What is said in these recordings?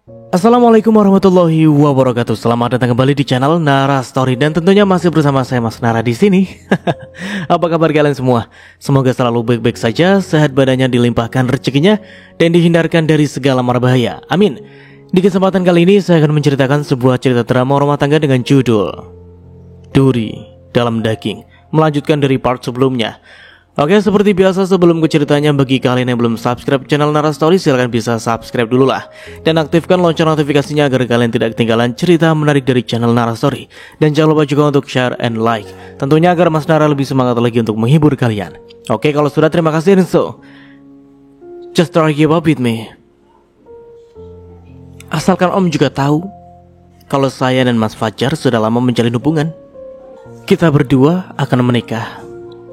Assalamualaikum warahmatullahi wabarakatuh. Selamat datang kembali di channel Nara Story dan tentunya masih bersama saya Mas Nara di sini. Apa kabar kalian semua? Semoga selalu baik-baik saja, sehat badannya, dilimpahkan rezekinya dan dihindarkan dari segala mara bahaya. Amin. Di kesempatan kali ini saya akan menceritakan sebuah cerita drama rumah tangga dengan judul Duri Dalam Daging, melanjutkan dari part sebelumnya. Oke, seperti biasa sebelum ke ceritanya, bagi kalian yang belum subscribe channel Nara Story, silahkan bisa subscribe dulu lah dan aktifkan lonceng notifikasinya agar kalian tidak ketinggalan cerita menarik dari channel Nara Story. Dan jangan lupa juga untuk share and like, tentunya agar Mas Nara lebih semangat lagi untuk menghibur kalian. Oke, kalau sudah, terima kasih. And so just try keep up with me. Asalkan Om juga tahu kalau saya dan Mas Fajar sudah lama menjalin hubungan. Kita berdua akan menikah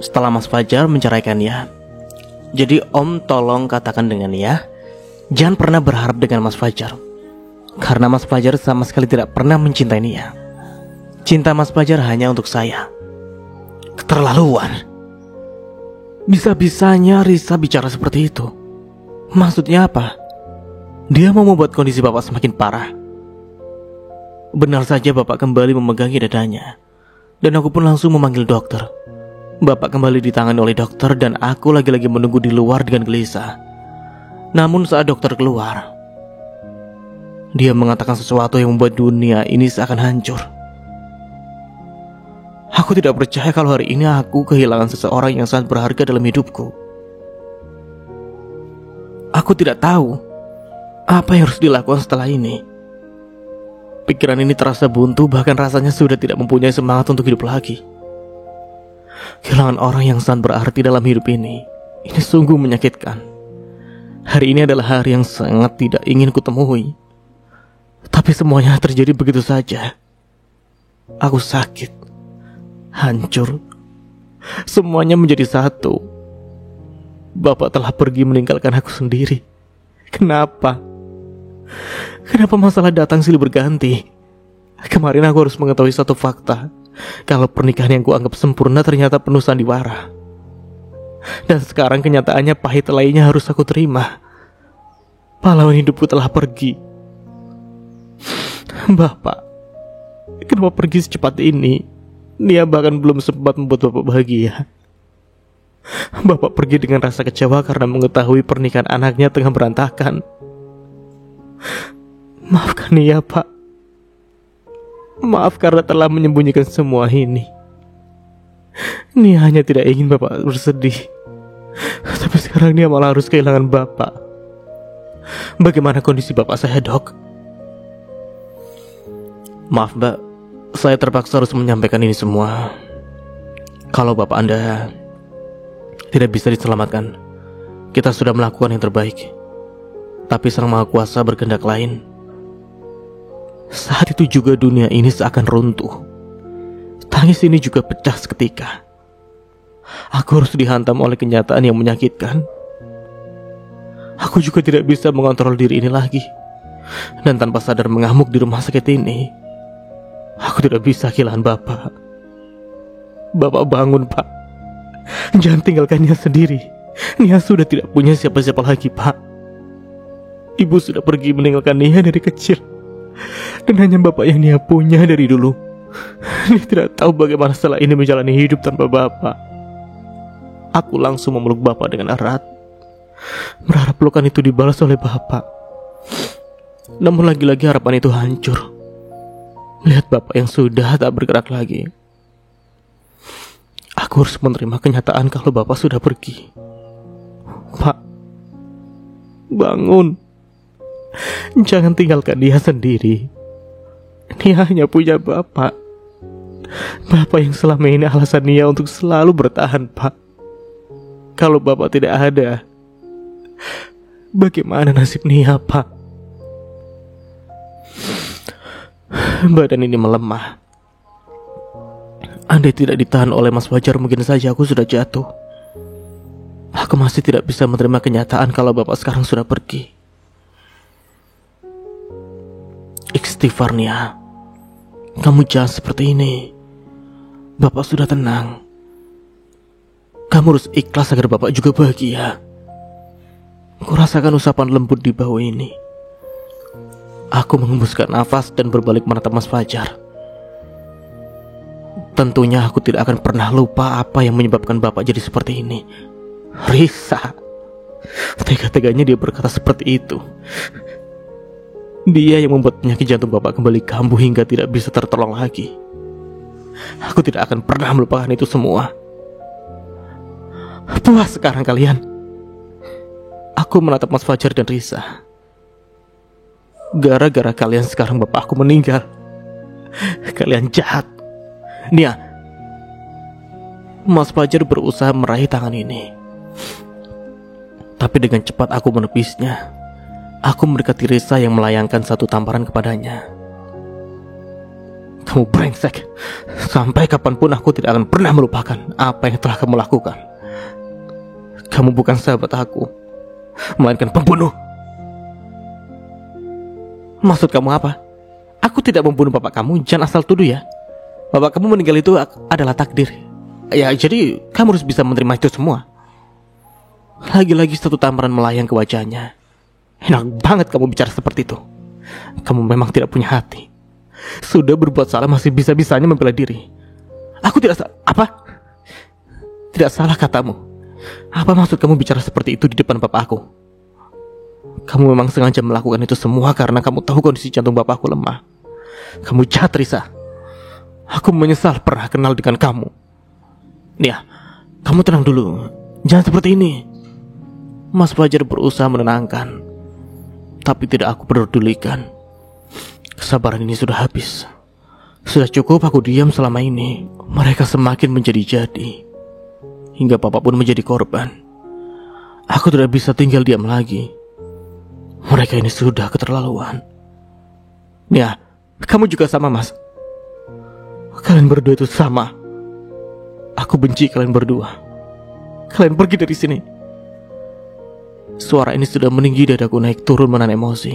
setelah Mas Fajar menceraikannya. Jadi Om tolong katakan dengan ya, jangan pernah berharap dengan Mas Fajar, karena Mas Fajar sama sekali tidak pernah mencintai Nia. Cinta Mas Fajar hanya untuk saya. Keterlaluan. Bisa-bisanya Risa bicara seperti itu. Maksudnya apa? Dia mau membuat kondisi Bapak semakin parah. Benar saja Bapak kembali memegangi dadanya, dan aku pun langsung memanggil dokter. Bapak kembali ditangani oleh dokter dan aku lagi-lagi menunggu di luar dengan gelisah. Namun saat dokter keluar, dia mengatakan sesuatu yang membuat dunia ini seakan hancur. Aku tidak percaya kalau hari ini aku kehilangan seseorang yang sangat berharga dalam hidupku. Aku tidak tahu apa yang harus dilakukan setelah ini. Pikiran ini terasa buntu, bahkan rasanya sudah tidak mempunyai semangat untuk hidup lagi. Kehilangan orang yang sangat berarti dalam hidup ini sungguh menyakitkan. Hari ini adalah hari yang sangat tidak ingin kutemui, tapi semuanya terjadi begitu saja. Aku sakit, hancur, semuanya menjadi satu. Bapak telah pergi meninggalkan aku sendiri. Kenapa? Kenapa masalah datang silih berganti? Kemarin aku harus mengetahui satu fakta, kalau pernikahan yang kuanggap sempurna ternyata penuh sandiwara. Dan sekarang kenyataannya pahit lainnya harus aku terima. Pahlawan hidupku telah pergi. Bapak, kenapa pergi secepat ini? Nia bahkan belum sempat membuat Bapak bahagia. Bapak pergi dengan rasa kecewa karena mengetahui pernikahan anaknya tengah berantakan. Maafkan Nia, Pak. Maaf karena telah menyembunyikan semua ini. Nia hanya tidak ingin Bapak bersedih, tapi sekarang Nia malah harus kehilangan Bapak. Bagaimana kondisi Bapak saya, Dok? Maaf, Mbak, saya terpaksa harus menyampaikan ini semua. Kalau Bapak Anda tidak bisa diselamatkan, kita sudah melakukan yang terbaik, tapi Sang Maha Kuasa berkehendak lain. Saat itu juga dunia ini seakan runtuh. Tangis ini juga pecah seketika. Aku harus dihantam oleh kenyataan yang menyakitkan. Aku juga tidak bisa mengontrol diri ini lagi. Dan tanpa sadar mengamuk di rumah sakit ini. Aku tidak bisa kehilangan Bapak. Bapak bangun, Pak. Jangan tinggalkan Nia sendiri. Nia sudah tidak punya siapa-siapa lagi, Pak. Ibu sudah pergi meninggalkan Nia dari kecil, dan hanya Bapak yang Nia punya dari dulu. Nia tidak tahu bagaimana setelah ini menjalani hidup tanpa Bapak. Aku langsung memeluk Bapak dengan erat, berharap pelukan itu dibalas oleh Bapak. Namun lagi-lagi harapan itu hancur. Lihat Bapak yang sudah tak bergerak lagi. Aku harus menerima kenyataan kalau Bapak sudah pergi. Pak, bangun. Jangan tinggalkan dia sendiri. Dia hanya punya Bapak. Bapak yang selama ini alasan Nia untuk selalu bertahan, Pak. Kalau Bapak tidak ada, bagaimana nasib Nia, Pak? Badan ini melemah. Andai tidak ditahan oleh Mas Fajar, mungkin saja aku sudah jatuh. Aku masih tidak bisa menerima kenyataan kalau Bapak sekarang sudah pergi. Istighfar, Nia. Kamu jangan seperti ini. Bapak sudah tenang. Kamu harus ikhlas agar Bapak juga bahagia. Kurasakan usapan lembut di bahu ini. Aku mengembuskan nafas dan berbalik menatap Mas Fajar. Tentunya aku tidak akan pernah lupa apa yang menyebabkan bapak jadi seperti ini. Risa. Tega-teganya dia berkata seperti itu. Dia yang membuat penyakit jantung bapak kembali kambuh hingga tidak bisa tertolong lagi. Aku tidak akan pernah melupakan itu semua. Puas sekarang kalian? Aku menatap Mas Fajar dan Risa. Gara-gara kalian sekarang bapak aku meninggal. Kalian jahat. Nia. Mas Fajar berusaha meraih tangan ini. Tapi dengan cepat aku menepisnya. Aku mendekati Risa yang melayangkan satu tamparan kepadanya. Kamu brengsek. Sampai kapanpun aku tidak akan pernah melupakan apa yang telah kamu lakukan. Kamu bukan sahabat aku, melainkan pembunuh. Maksud kamu apa? Aku tidak membunuh bapak kamu, jangan asal tuduh ya. Bapak kamu meninggal itu adalah takdir. Ya, jadi kamu harus bisa menerima itu semua. Lagi-lagi satu tamparan melayang ke wajahnya. Enak banget kamu bicara seperti itu. Kamu memang tidak punya hati. Sudah berbuat salah masih bisa-bisanya membela diri. Aku tidak apa? Tidak salah katamu. Apa maksud kamu bicara seperti itu di depan bapak aku? Kamu memang sengaja melakukan itu semua karena kamu tahu kondisi jantung bapakku lemah. Kamu jahat, Risa. Aku menyesal pernah kenal dengan kamu. Nia, kamu tenang dulu. Jangan seperti ini. Mas Fajar berusaha menenangkan. Tapi tidak aku pedulikan. Kesabaran ini sudah habis. Sudah cukup aku diam selama ini. Mereka semakin menjadi-jadi. Hingga papa pun menjadi korban. Aku tidak bisa tinggal diam lagi. Mereka ini sudah keterlaluan. Nia, kamu juga sama, Mas. Kalian berdua itu sama. Aku benci kalian berdua. Kalian pergi dari sini. Suara ini sudah meninggi dadaku naik turun menahan emosi.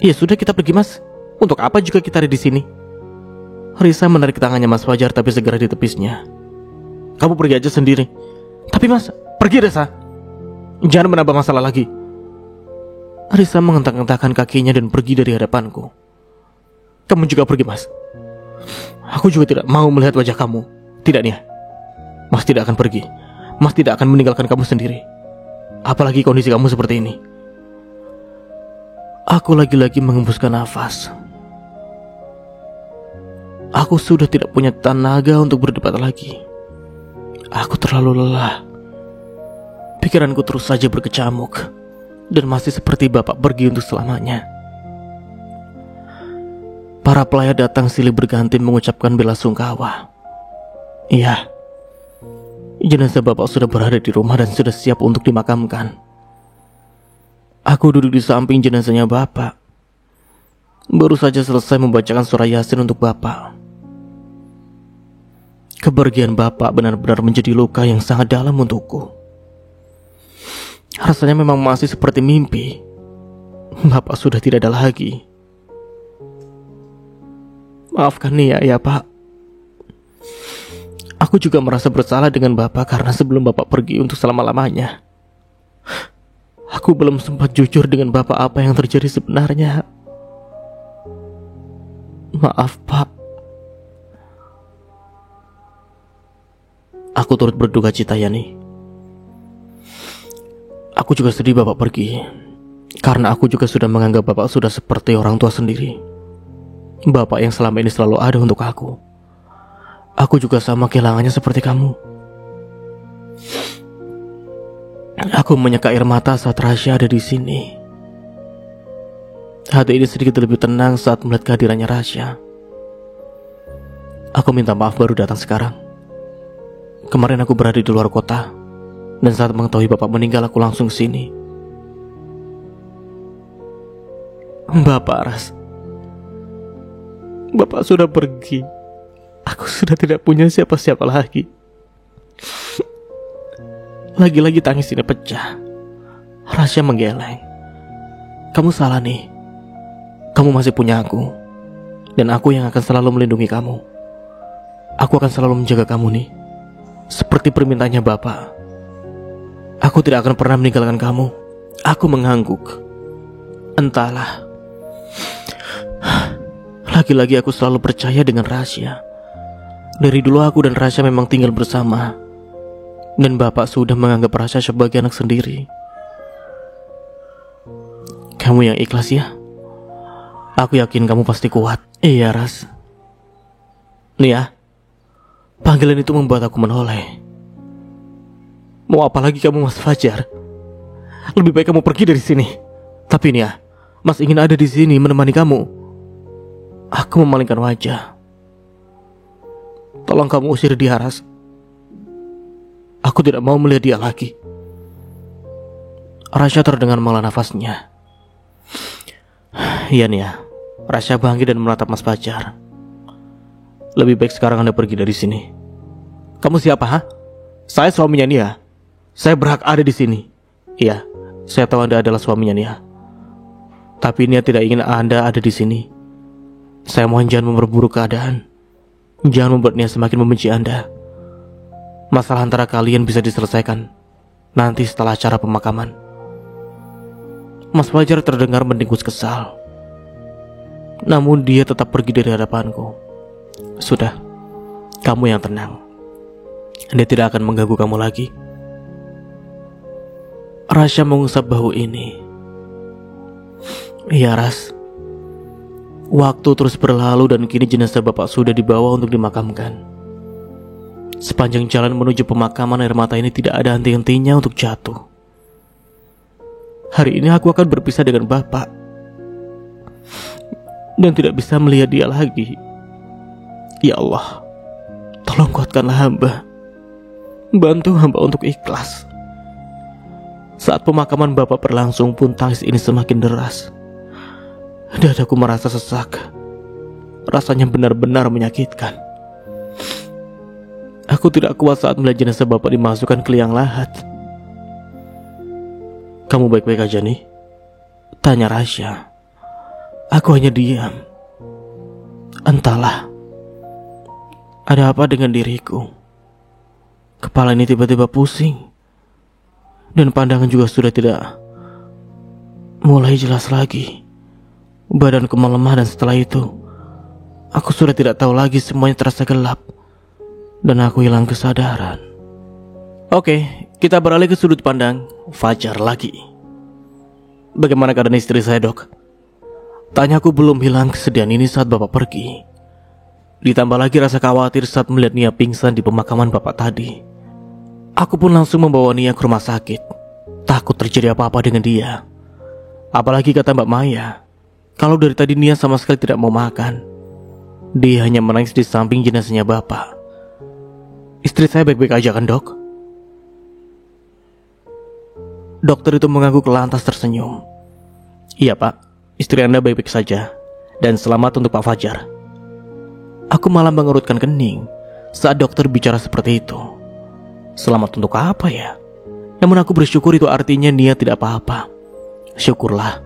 Ya sudah, kita pergi, Mas. Untuk apa juga kita ada di sini? Risa menarik tangannya Mas Fajar tapi segera ditepisnya. Kamu pergi aja sendiri. Tapi Mas, pergi Risa. Jangan menambah masalah lagi. Risa mengentak-entakkan kakinya dan pergi dari hadapanku. Kamu juga pergi, Mas. Aku juga tidak mau melihat wajah kamu. Tidak, Nia. Mas tidak akan pergi. Mas tidak akan meninggalkan kamu sendiri. Apalagi kondisi kamu seperti ini. Aku lagi-lagi mengembuskan nafas. Aku sudah tidak punya tenaga untuk berdebat lagi. Aku terlalu lelah. Pikiranku terus saja berkecamuk. Dan masih seperti bapak pergi untuk selamanya. Para pelayat datang silih berganti mengucapkan bela sungkawa. Iya, jenazah bapak sudah berada di rumah dan sudah siap untuk dimakamkan. Aku duduk di samping jenazahnya bapak. Baru saja selesai membacakan surah Yasin untuk bapak. Kepergian bapak benar-benar menjadi luka yang sangat dalam untukku. Rasanya memang masih seperti mimpi. Bapak sudah tidak ada lagi. Maafkan Nia ya Pak. Aku juga merasa bersalah dengan bapak karena sebelum bapak pergi untuk selama-lamanya, aku belum sempat jujur dengan bapak apa yang terjadi sebenarnya. Maaf Pak. Aku turut berduka cita ya nih. Aku juga sedih bapak pergi, karena aku juga sudah menganggap bapak sudah seperti orang tua sendiri. Bapak yang selama ini selalu ada untuk aku. Aku juga sama kehilangannya seperti kamu. Aku menyeka air mata saat Rasya ada di sini. Hati ini sedikit lebih tenang saat melihat kehadirannya Rasya. Aku minta maaf baru datang sekarang. Kemarin aku berada di luar kota, dan saat mengetahui bapak meninggal aku langsung ke sini. Bapak Ras, bapak sudah pergi. Aku sudah tidak punya siapa-siapa lagi. Lagi-lagi tangis ini pecah. Rasya menggeleng. Kamu salah nih. Kamu masih punya aku, dan aku yang akan selalu melindungi kamu. Aku akan selalu menjaga kamu nih, seperti permintaannya bapak. Aku tidak akan pernah meninggalkan kamu. Aku mengangguk. Entahlah. Lagi-lagi aku selalu percaya dengan Rasya. Dari dulu aku dan Rasya memang tinggal bersama. Dan bapak sudah menganggap Rasya sebagai anak sendiri. Kamu yang ikhlas ya. Aku yakin kamu pasti kuat. Iya, Ras. Nih ya, panggilan itu membuat aku menoleh. Mau apa lagi kamu, Mas Fajar? Lebih baik kamu pergi dari sini. Tapi nih ya, Mas ingin ada di sini menemani kamu. Aku memalingkan wajah. Tolong kamu usir dia, Ras. Aku tidak mau melihat dia lagi. Rasya terdengar menghela nafasnya. Iya nih ya. Rasya bangkit dan menatap Mas Fajar. Lebih baik sekarang Anda pergi dari sini. Kamu siapa, ha? Saya suaminya Nia. Saya berhak ada di sini. Iya, saya tahu Anda adalah suaminya Nia. Tapi Nia tidak ingin Anda ada di sini. Saya mohon jangan memperburuk keadaan. Jangan membuat Nia semakin membenci Anda. Masalah antara kalian bisa diselesaikan nanti setelah acara pemakaman. Mas Fajar terdengar mendengus kesal. Namun dia tetap pergi dari hadapanku. Sudah, kamu yang tenang. Dia tidak akan mengganggu kamu lagi. Rasya mengusap bahu ini. Iya, Ras. Waktu terus berlalu dan kini jenazah bapak sudah dibawa untuk dimakamkan. Sepanjang jalan menuju pemakaman, air mata ini tidak ada henti-hentinya untuk jatuh. Hari ini aku akan berpisah dengan bapak dan tidak bisa melihat dia lagi. Ya Allah, tolong kuatkanlah hamba. Bantu hamba untuk ikhlas. Saat pemakaman bapak berlangsung pun tangis ini semakin deras. Dadaku merasa sesak. Rasanya benar-benar menyakitkan. Aku tidak kuat saat melihat jenazah bapak dimasukkan ke liang lahat. Kamu baik-baik aja nih? Tanya Rasya. Aku hanya diam. Entahlah, ada apa dengan diriku. Kepala ini tiba-tiba pusing. Dan pandangan juga sudah tidak mulai jelas lagi. Badanku melemah dan setelah itu aku sudah tidak tahu lagi, semuanya terasa gelap. Dan aku hilang kesadaran. Oke, kita beralih ke sudut pandang Fajar lagi. Bagaimana keadaan istri saya, Dok? Tanyaku belum hilang kesedihan ini saat bapak pergi. Ditambah lagi rasa khawatir saat melihat Nia pingsan di pemakaman bapak tadi. Aku pun langsung membawa Nia ke rumah sakit. Takut terjadi apa-apa dengan dia. Apalagi kata Mbak Maya, kalau dari tadi Nia sama sekali tidak mau makan. Dia hanya menangis di samping jenazahnya bapak. Istri saya baik-baik aja kan, Dok? Dokter itu mengangguk lantas tersenyum. Iya, Pak. Istri Anda baik-baik saja. Dan selamat untuk Pak Fajar. Aku malah mengerutkan kening saat dokter bicara seperti itu. Selamat untuk apa ya? Namun aku bersyukur itu artinya Nia tidak apa-apa. Syukurlah.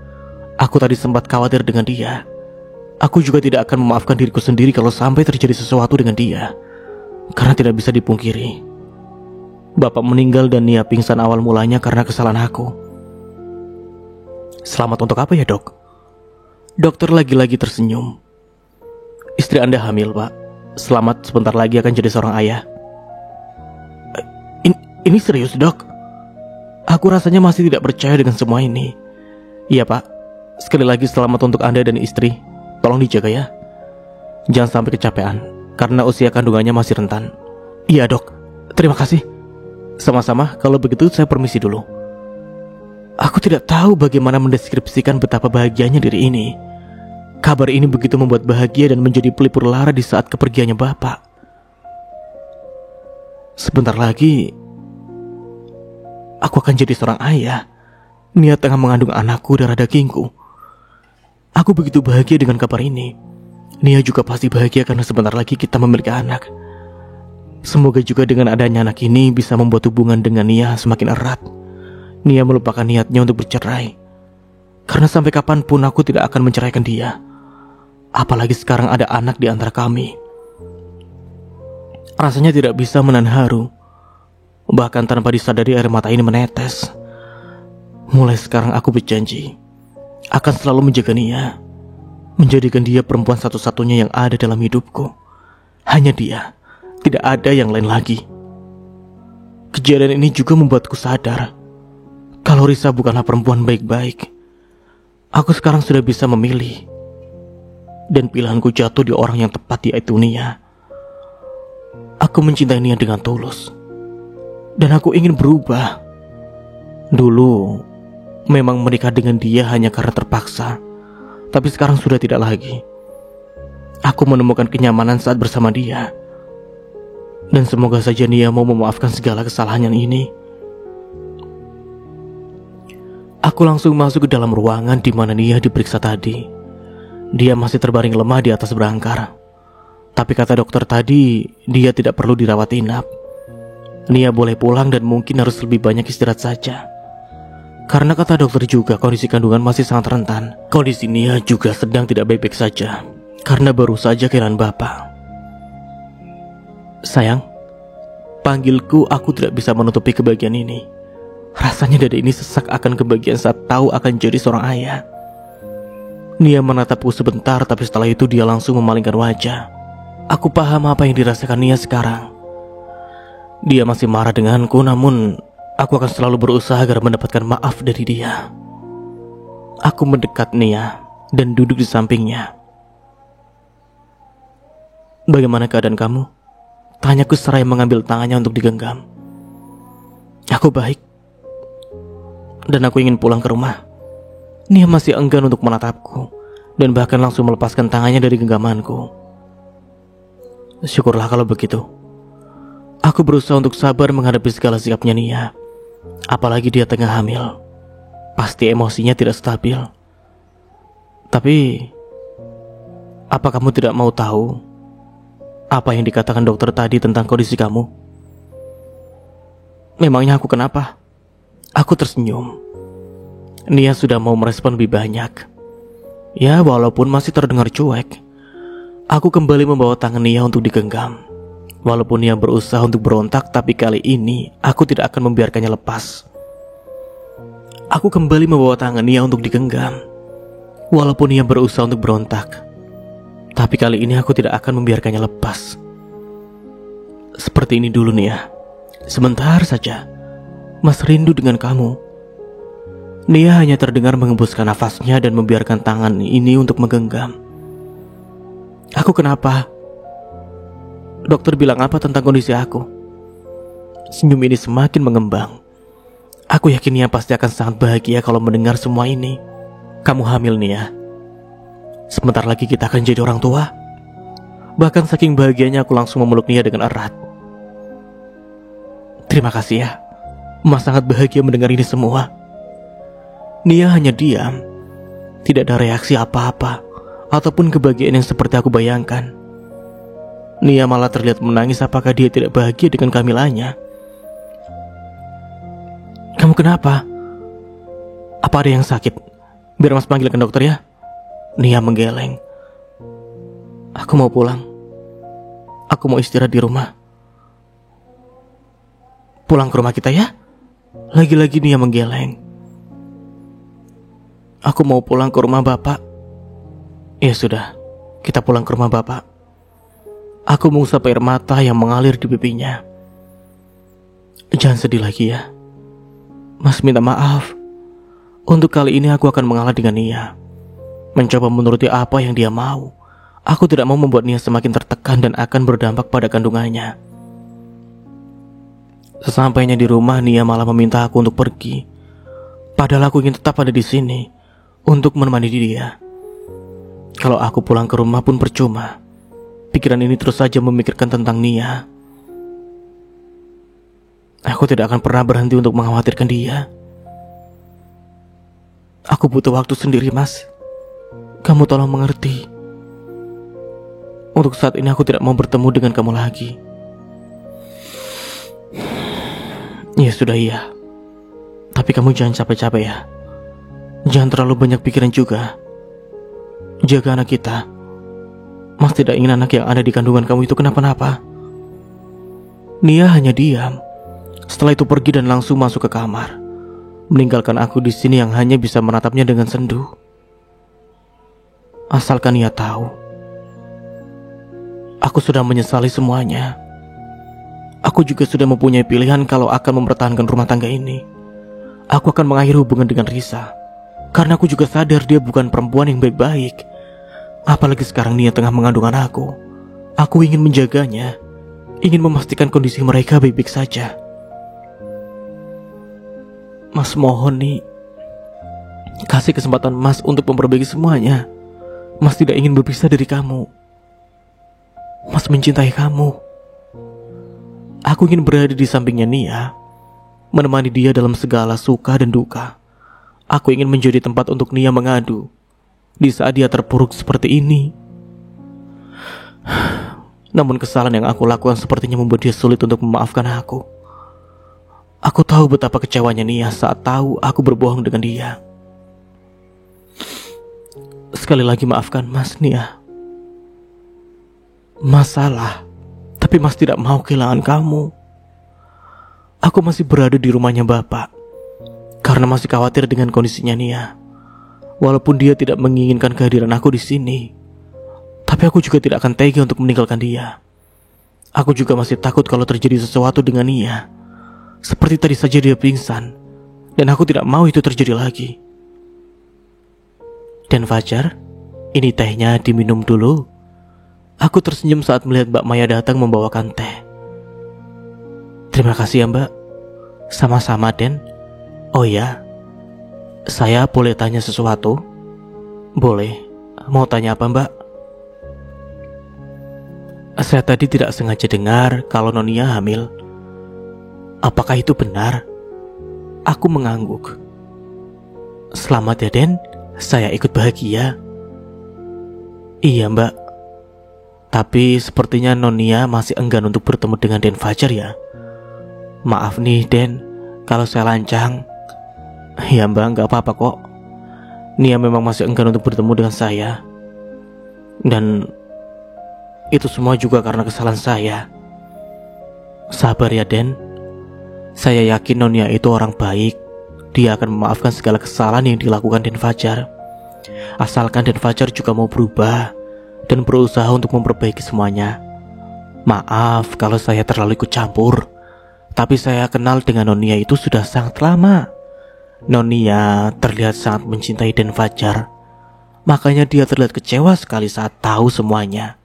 Aku tadi sempat khawatir dengan dia. Aku juga tidak akan memaafkan diriku sendiri kalau sampai terjadi sesuatu dengan dia. Karena tidak bisa dipungkiri, bapak meninggal dan Nia pingsan awal mulanya karena kesalahan aku. Selamat untuk apa ya, Dok? Dokter lagi-lagi tersenyum. Istri Anda hamil, Pak. Selamat, sebentar lagi akan jadi seorang ayah. Ini serius, Dok? Aku rasanya masih tidak percaya dengan semua ini. Iya, Pak. Sekali lagi selamat untuk Anda dan istri. Tolong dijaga ya. Jangan sampai kecapean, karena usia kandungannya masih rentan. Iya, Dok. Terima kasih. Sama-sama, kalau begitu saya permisi dulu. Aku tidak tahu bagaimana mendeskripsikan betapa bahagianya diri ini. Kabar ini begitu membuat bahagia dan menjadi pelipur lara di saat kepergiannya bapak. Sebentar lagi aku akan jadi seorang ayah. Nia tengah mengandung anakku darah dagingku. Aku begitu bahagia dengan kabar ini. Nia juga pasti bahagia karena sebentar lagi kita memiliki anak. Semoga juga dengan adanya anak ini bisa membuat hubungan dengan Nia semakin erat. Nia melupakan niatnya untuk bercerai. Karena sampai kapanpun aku tidak akan menceraikan dia. Apalagi sekarang ada anak di antara kami. Rasanya tidak bisa menahan haru. Bahkan tanpa disadari air mata ini menetes. Mulai sekarang aku berjanji, akan selalu menjaga Nia, menjadikan dia perempuan satu-satunya yang ada dalam hidupku. Hanya dia, tidak ada yang lain lagi. Kejadian ini juga membuatku sadar kalau Risa bukanlah perempuan baik-baik. Aku sekarang sudah bisa memilih, dan pilihanku jatuh di orang yang tepat, yaitu Nia. Aku mencintai Nia dengan tulus, dan aku ingin berubah. Dulu memang menikah dengan dia hanya karena terpaksa, tapi sekarang sudah tidak lagi. Aku menemukan kenyamanan saat bersama dia, dan semoga saja Nia mau memaafkan segala kesalahan ini. Aku langsung masuk ke dalam ruangan di mana Nia diperiksa tadi. Dia masih terbaring lemah di atas berangkar, tapi kata dokter tadi dia tidak perlu dirawat inap. Nia boleh pulang dan mungkin harus lebih banyak istirahat saja, karena kata dokter juga kondisi kandungan masih sangat rentan. Kondisi Nia juga sedang tidak baik-baik saja, karena baru saja kehilangan bapak. Sayang, panggilku, aku tidak bisa menutupi kebahagiaan ini. Rasanya dada ini sesak akan kebahagiaan saat tahu akan jadi seorang ayah. Nia menatapku sebentar, tapi setelah itu dia langsung memalingkan wajah. Aku paham apa yang dirasakan Nia sekarang. Dia masih marah denganku, namun aku akan selalu berusaha agar mendapatkan maaf dari dia. Aku mendekat Nia dan duduk di sampingnya. Bagaimana keadaan kamu? Tanyaku seraya mengambil tangannya untuk digenggam. Aku baik, dan aku ingin pulang ke rumah. Nia masih enggan untuk menatapku, dan bahkan langsung melepaskan tangannya dari genggamanku. Syukurlah kalau begitu. Aku berusaha untuk sabar menghadapi segala sikapnya Nia. Apalagi dia tengah hamil. Pasti emosinya tidak stabil. Tapi, apa kamu tidak mau tahu apa yang dikatakan dokter tadi tentang kondisi kamu? Memangnya aku kenapa? Aku tersenyum. Nia sudah mau merespon lebih banyak. Ya, walaupun masih terdengar cuek, aku kembali membawa tangan Nia untuk digenggam. Walaupun Nia berusaha untuk berontak, tapi kali ini aku tidak akan membiarkannya lepas. Aku kembali membawa tangan Nia untuk digenggam. Walaupun Nia berusaha untuk berontak, tapi kali ini aku tidak akan membiarkannya lepas. Seperti ini dulu Nia. Sebentar saja. Mas rindu dengan kamu. Nia hanya terdengar mengembuskan nafasnya dan membiarkan tangan ini untuk menggenggam. Aku kenapa? Dokter bilang apa tentang kondisi aku? Senyum ini semakin mengembang. Aku yakin Nia pasti akan sangat bahagia kalau mendengar semua ini. Kamu hamil Nia. Sebentar lagi kita akan jadi orang tua. Bahkan saking bahagianya aku langsung memeluk Nia dengan erat. Terima kasih ya. Mas sangat bahagia mendengar ini semua. Nia hanya diam. Tidak ada reaksi apa-apa ataupun kebahagiaan yang seperti aku bayangkan. Nia malah terlihat menangis. Apakah dia tidak bahagia dengan kehamilannya? Kamu kenapa? Apa ada yang sakit? Biar mas panggilkan dokter ya. Nia menggeleng. Aku mau pulang. Aku mau istirahat di rumah. Pulang ke rumah kita ya? Lagi-lagi Nia menggeleng. Aku mau pulang ke rumah bapak. Ya sudah, kita pulang ke rumah bapak. Aku mengusap air mata yang mengalir di pipinya. Jangan sedih lagi ya. Mas minta maaf. Untuk kali ini aku akan mengalah dengan Nia. Mencoba menuruti apa yang dia mau. Aku tidak mau membuat Nia semakin tertekan dan akan berdampak pada kandungannya. Sesampainya di rumah, Nia malah meminta aku untuk pergi. Padahal aku ingin tetap ada di sini untuk menemani dia. Kalau aku pulang ke rumah pun percuma. Pikiran ini terus saja memikirkan tentang Nia. Aku tidak akan pernah berhenti untuk mengkhawatirkan dia. Aku butuh waktu sendiri, Mas. Kamu tolong mengerti. Untuk saat ini aku tidak mau bertemu dengan kamu lagi. Ya sudah iya. Tapi kamu jangan capek-capek ya. Jangan terlalu banyak pikiran juga. Jaga anak kita. Mas tidak ingin anak yang ada di kandungan kamu itu kenapa-napa. Nia hanya diam. Setelah itu pergi dan langsung masuk ke kamar, meninggalkan aku di sini yang hanya bisa menatapnya dengan sendu. Asalkan Nia tahu, aku sudah menyesali semuanya. Aku juga sudah mempunyai pilihan kalau akan mempertahankan rumah tangga ini. Aku akan mengakhiri hubungan dengan Risa, karena aku juga sadar dia bukan perempuan yang baik-baik. Apalagi sekarang Nia tengah mengandung anakku. Aku ingin menjaganya, ingin memastikan kondisi mereka baik-baik saja. Mas mohon nih, kasih kesempatan Mas untuk memperbaiki semuanya. Mas tidak ingin berpisah dari kamu. Mas mencintai kamu. Aku ingin berada di sampingnya Nia, menemani dia dalam segala suka dan duka. Aku ingin menjadi tempat untuk Nia mengadu di saat dia terpuruk seperti ini. Namun kesalahan yang aku lakukan sepertinya membuat dia sulit untuk memaafkan aku. Aku tahu betapa kecewanya Nia saat tahu aku berbohong dengan dia. Sekali lagi maafkan Mas, Nia. Mas salah, tapi Mas tidak mau kehilangan kamu. Aku masih berada di rumahnya Bapak karena masih khawatir dengan kondisinya Nia. Walaupun dia tidak menginginkan kehadiran aku di sini, tapi aku juga tidak akan tega untuk meninggalkan dia. Aku juga masih takut kalau terjadi sesuatu dengan Nia. Seperti tadi saja dia pingsan, dan aku tidak mau itu terjadi lagi. Dan Fajar, ini tehnya diminum dulu. Aku tersenyum saat melihat Mbak Maya datang membawakan teh. Terima kasih ya Mbak. Sama-sama Den. Oh ya, saya boleh tanya sesuatu? Boleh. Mau tanya apa Mbak? Saya tadi tidak sengaja dengar kalau Nonia hamil. Apakah itu benar? Aku mengangguk. Selamat ya Den, saya ikut bahagia. Iya Mbak. Tapi sepertinya Nonia masih enggan untuk bertemu dengan Den Fajar ya. Maaf nih Den, kalau saya lancang. Ya Mbak, gak apa-apa kok. Nia memang masih enggan untuk bertemu dengan saya. Dan itu semua juga karena kesalahan saya. Sabar ya Den. Saya yakin Nonia itu orang baik. Dia akan memaafkan segala kesalahan yang dilakukan Den Fajar. Asalkan Den Fajar juga mau berubah dan berusaha untuk memperbaiki semuanya. Maaf kalau saya terlalu ikut campur, tapi saya kenal dengan Nonia itu sudah sangat lama. Nonia terlihat sangat mencintai Den Fajar. Makanya dia terlihat kecewa sekali saat tahu semuanya.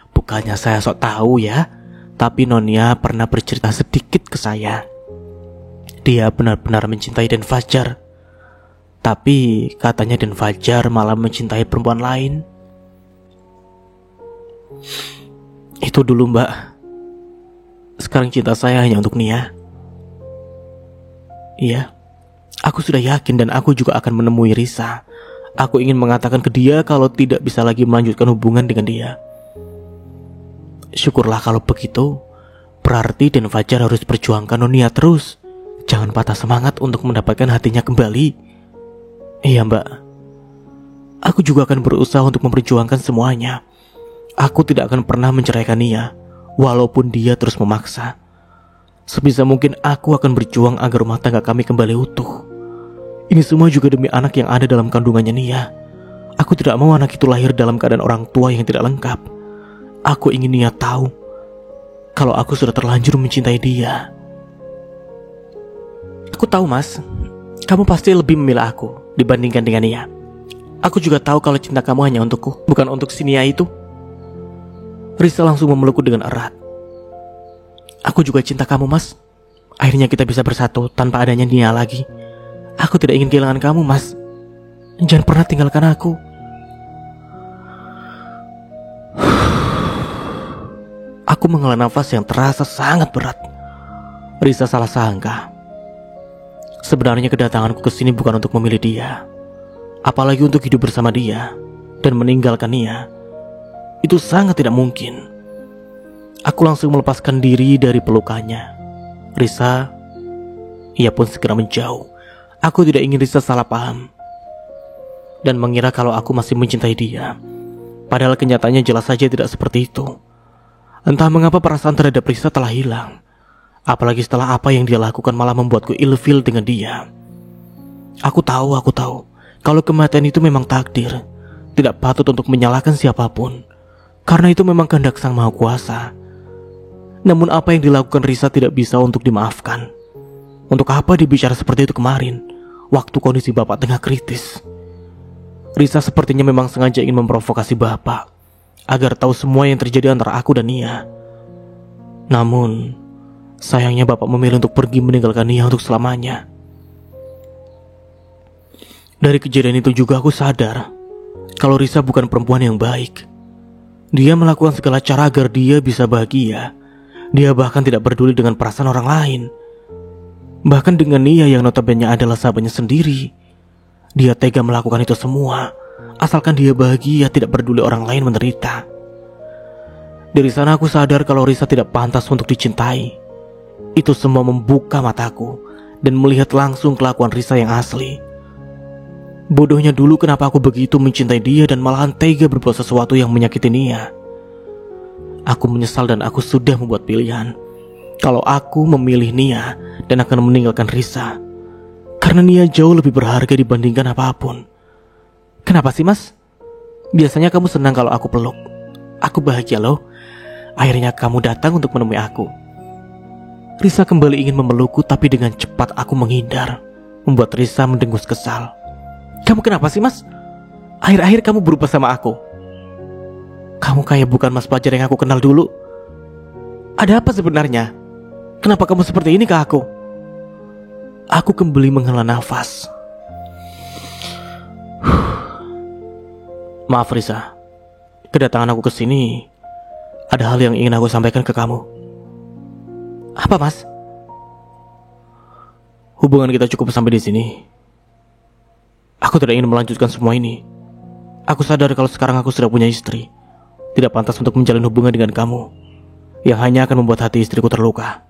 Bukannya saya sok tahu ya, tapi Nonia pernah bercerita sedikit ke saya. Dia benar-benar mencintai Den Fajar. Tapi katanya Den Fajar malah mencintai perempuan lain. Itu dulu Mbak. Sekarang cinta saya hanya untuk Nia. Iya, aku sudah yakin dan aku juga akan menemui Risa. Aku ingin mengatakan ke dia kalau tidak bisa lagi melanjutkan hubungan dengan dia. Syukurlah kalau begitu. Berarti Den Fajar harus perjuangkan Nonia terus. Jangan patah semangat untuk mendapatkan hatinya kembali. Iya Mbak. Aku juga akan berusaha untuk memperjuangkan semuanya. Aku tidak akan pernah menceraikan Nia, walaupun dia terus memaksa. Sebisa mungkin aku akan berjuang agar rumah tangga kami kembali utuh. Ini semua juga demi anak yang ada dalam kandungannya Nia. Aku tidak mau anak itu lahir dalam keadaan orang tua yang tidak lengkap. Aku ingin Nia tahu kalau aku sudah terlanjur mencintai dia. Aku tahu Mas, kamu pasti lebih memilih aku dibandingkan dengan Nia. Aku juga tahu kalau cinta kamu hanya untukku, bukan untuk si Nia itu. Risa langsung memelukku dengan erat. Aku juga cinta kamu Mas. Akhirnya kita bisa bersatu tanpa adanya Nia lagi. Aku tidak ingin kehilangan kamu Mas. Jangan pernah tinggalkan aku. Aku menghela nafas yang terasa sangat berat. Risa salah sangka. Sebenarnya kedatanganku ke sini bukan untuk memilih dia, apalagi untuk hidup bersama dia dan meninggalkan Nia. Itu sangat tidak mungkin. Aku langsung melepaskan diri dari pelukannya. Risa, ia pun segera menjauh. Aku tidak ingin Risa salah paham dan mengira kalau aku masih mencintai dia. Padahal kenyataannya jelas saja tidak seperti itu. Entah mengapa perasaan terhadap Risa telah hilang. Apalagi setelah apa yang dia lakukan malah membuatku ilfil dengan dia. Aku tahu kalau kematian itu memang takdir. tidak patut untuk menyalahkan siapapun, karena itu memang kehendak Sang Maha Kuasa. Namun apa yang dilakukan Risa tidak bisa untuk dimaafkan. Untuk apa dibicara seperti itu kemarin, waktu kondisi Bapak tengah kritis? Risa sepertinya memang sengaja ingin memprovokasi Bapak, agar tahu semua yang terjadi antara aku dan Nia. Namun, sayangnya Bapak memilih untuk pergi meninggalkan Nia untuk selamanya. Dari kejadian itu juga aku sadar kalau Risa bukan perempuan yang baik. Dia melakukan segala cara agar dia bisa bahagia. Dia bahkan tidak peduli dengan perasaan orang lain. Bahkan dengan Nia yang notabene adalah sahabatnya sendiri. Dia tega melakukan itu semua, asalkan dia bahagia, tidak peduli orang lain menderita. Dari sana aku sadar kalau Risa tidak pantas untuk dicintai. Itu semua membuka mataku dan melihat langsung kelakuan Risa yang asli. Bodohnya dulu kenapa aku begitu mencintai dia dan malahan tega berbuat sesuatu yang menyakiti Nia. Aku menyesal dan aku sudah membuat pilihan kalau aku memilih Nia dan akan meninggalkan Risa. Karena Nia jauh lebih berharga dibandingkan apapun. Kenapa sih mas? Biasanya kamu senang kalau aku peluk. Aku bahagia loh. Akhirnya kamu datang untuk menemui aku. Risa kembali ingin memelukku, tapi dengan cepat aku menghindar, membuat Risa mendengus kesal. Kamu kenapa sih mas? Akhir-akhir kamu berubah sama aku. Kamu kayak bukan mas pelajar yang aku kenal dulu. Ada apa sebenarnya? Kenapa kamu seperti ini ke aku? Aku kembali menghela nafas. Maaf Risa, kedatangan aku ke sini ada hal yang ingin aku sampaikan ke kamu. Apa mas? Hubungan kita cukup sampai di sini. Aku tidak ingin melanjutkan semua ini. Aku sadar kalau sekarang aku sudah punya istri. Tidak pantas untuk menjalin hubungan dengan kamu, yang hanya akan membuat hati istriku terluka.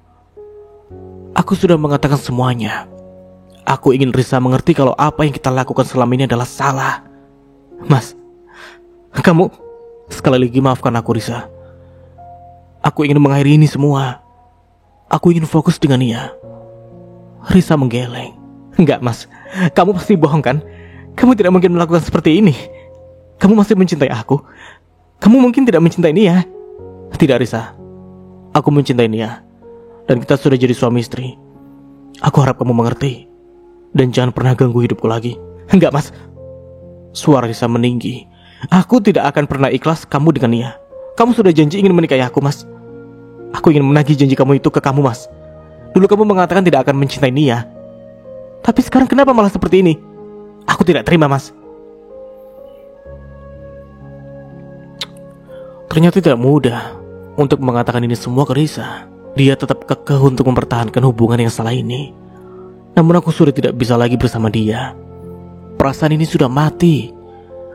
Aku sudah mengatakan semuanya. Aku ingin Risa mengerti kalau apa yang kita lakukan selama ini adalah salah. Mas, kamu sekali lagi maafkan aku Risa. Aku ingin mengakhiri ini semua. Aku ingin fokus dengan Nia. Risa menggeleng. Enggak mas, kamu pasti bohong kan? Kamu tidak mungkin melakukan seperti ini. Kamu masih mencintai aku. Kamu mungkin tidak mencintai Nia. Tidak Risa, aku mencintai Nia, dan kita sudah jadi suami istri. Aku harap kamu mengerti, dan jangan pernah ganggu hidupku lagi. Enggak mas. Suara Risa meninggi. Aku tidak akan pernah ikhlas kamu dengan Nia. Kamu sudah janji ingin menikahi aku mas. Aku ingin menagih janji kamu itu ke kamu mas. Dulu kamu mengatakan tidak akan mencintai Nia, tapi sekarang kenapa malah seperti ini? Aku tidak terima mas. Ternyata tidak mudah untuk mengatakan ini semua ke Risa. Dia tetap kekeh untuk mempertahankan hubungan yang salah ini. Namun aku sudah tidak bisa lagi bersama dia. Perasaan ini sudah mati.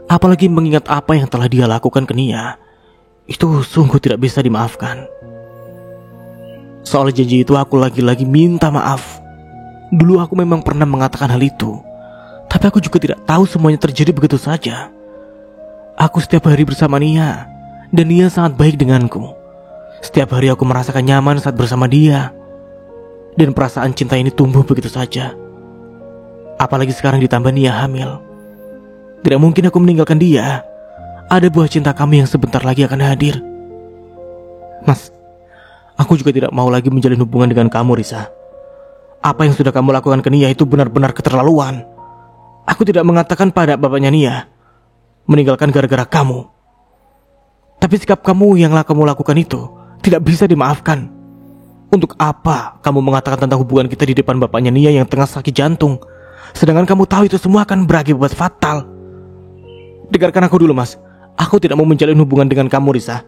Apalagi mengingat apa yang telah dia lakukan ke Nia. Itu sungguh tidak bisa dimaafkan. Soal janji itu aku lagi-lagi minta maaf. Dulu aku memang pernah mengatakan hal itu, tapi aku juga tidak tahu semuanya terjadi begitu saja. Aku setiap hari bersama Nia, dan Nia sangat baik denganku. Setiap hari aku merasakan nyaman saat bersama dia, dan perasaan cinta ini tumbuh begitu saja. Apalagi sekarang ditambah Nia hamil. Tidak mungkin aku meninggalkan dia. Ada buah cinta kami yang sebentar lagi akan hadir. Mas, aku juga tidak mau lagi menjalin hubungan dengan kamu Risa. Apa yang sudah kamu lakukan ke Nia itu benar-benar keterlaluan. Aku tidak mengatakan pada bapaknya Nia meninggalkan gara-gara kamu. Tapi sikap kamu yang kamu lakukan itu tidak bisa dimaafkan. Untuk apa kamu mengatakan tentang hubungan kita di depan bapaknya Nia yang tengah sakit jantung, sedangkan kamu tahu itu semua akan berakibat fatal? Dengarkan aku dulu mas. Aku tidak mau menjalin hubungan dengan kamu Risa.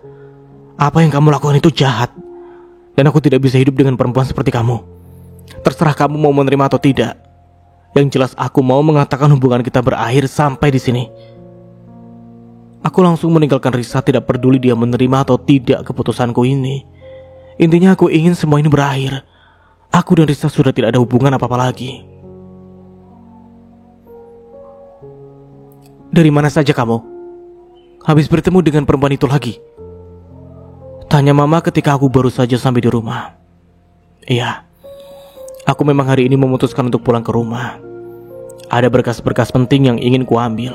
Apa yang kamu lakukan itu jahat, dan aku tidak bisa hidup dengan perempuan seperti kamu. Terserah kamu mau menerima atau tidak. Yang jelas aku mau mengatakan hubungan kita berakhir sampai di sini. Aku langsung meninggalkan Risa, tidak peduli dia menerima atau tidak keputusanku ini. Intinya aku ingin semua ini berakhir. Aku dan Risa sudah tidak ada hubungan apa-apa lagi. Dari mana saja kamu? Habis bertemu dengan perempuan itu lagi? Tanya mama ketika aku baru saja sampai di rumah. Iya, aku memang hari ini memutuskan untuk pulang ke rumah. Ada berkas-berkas penting yang ingin kuambil.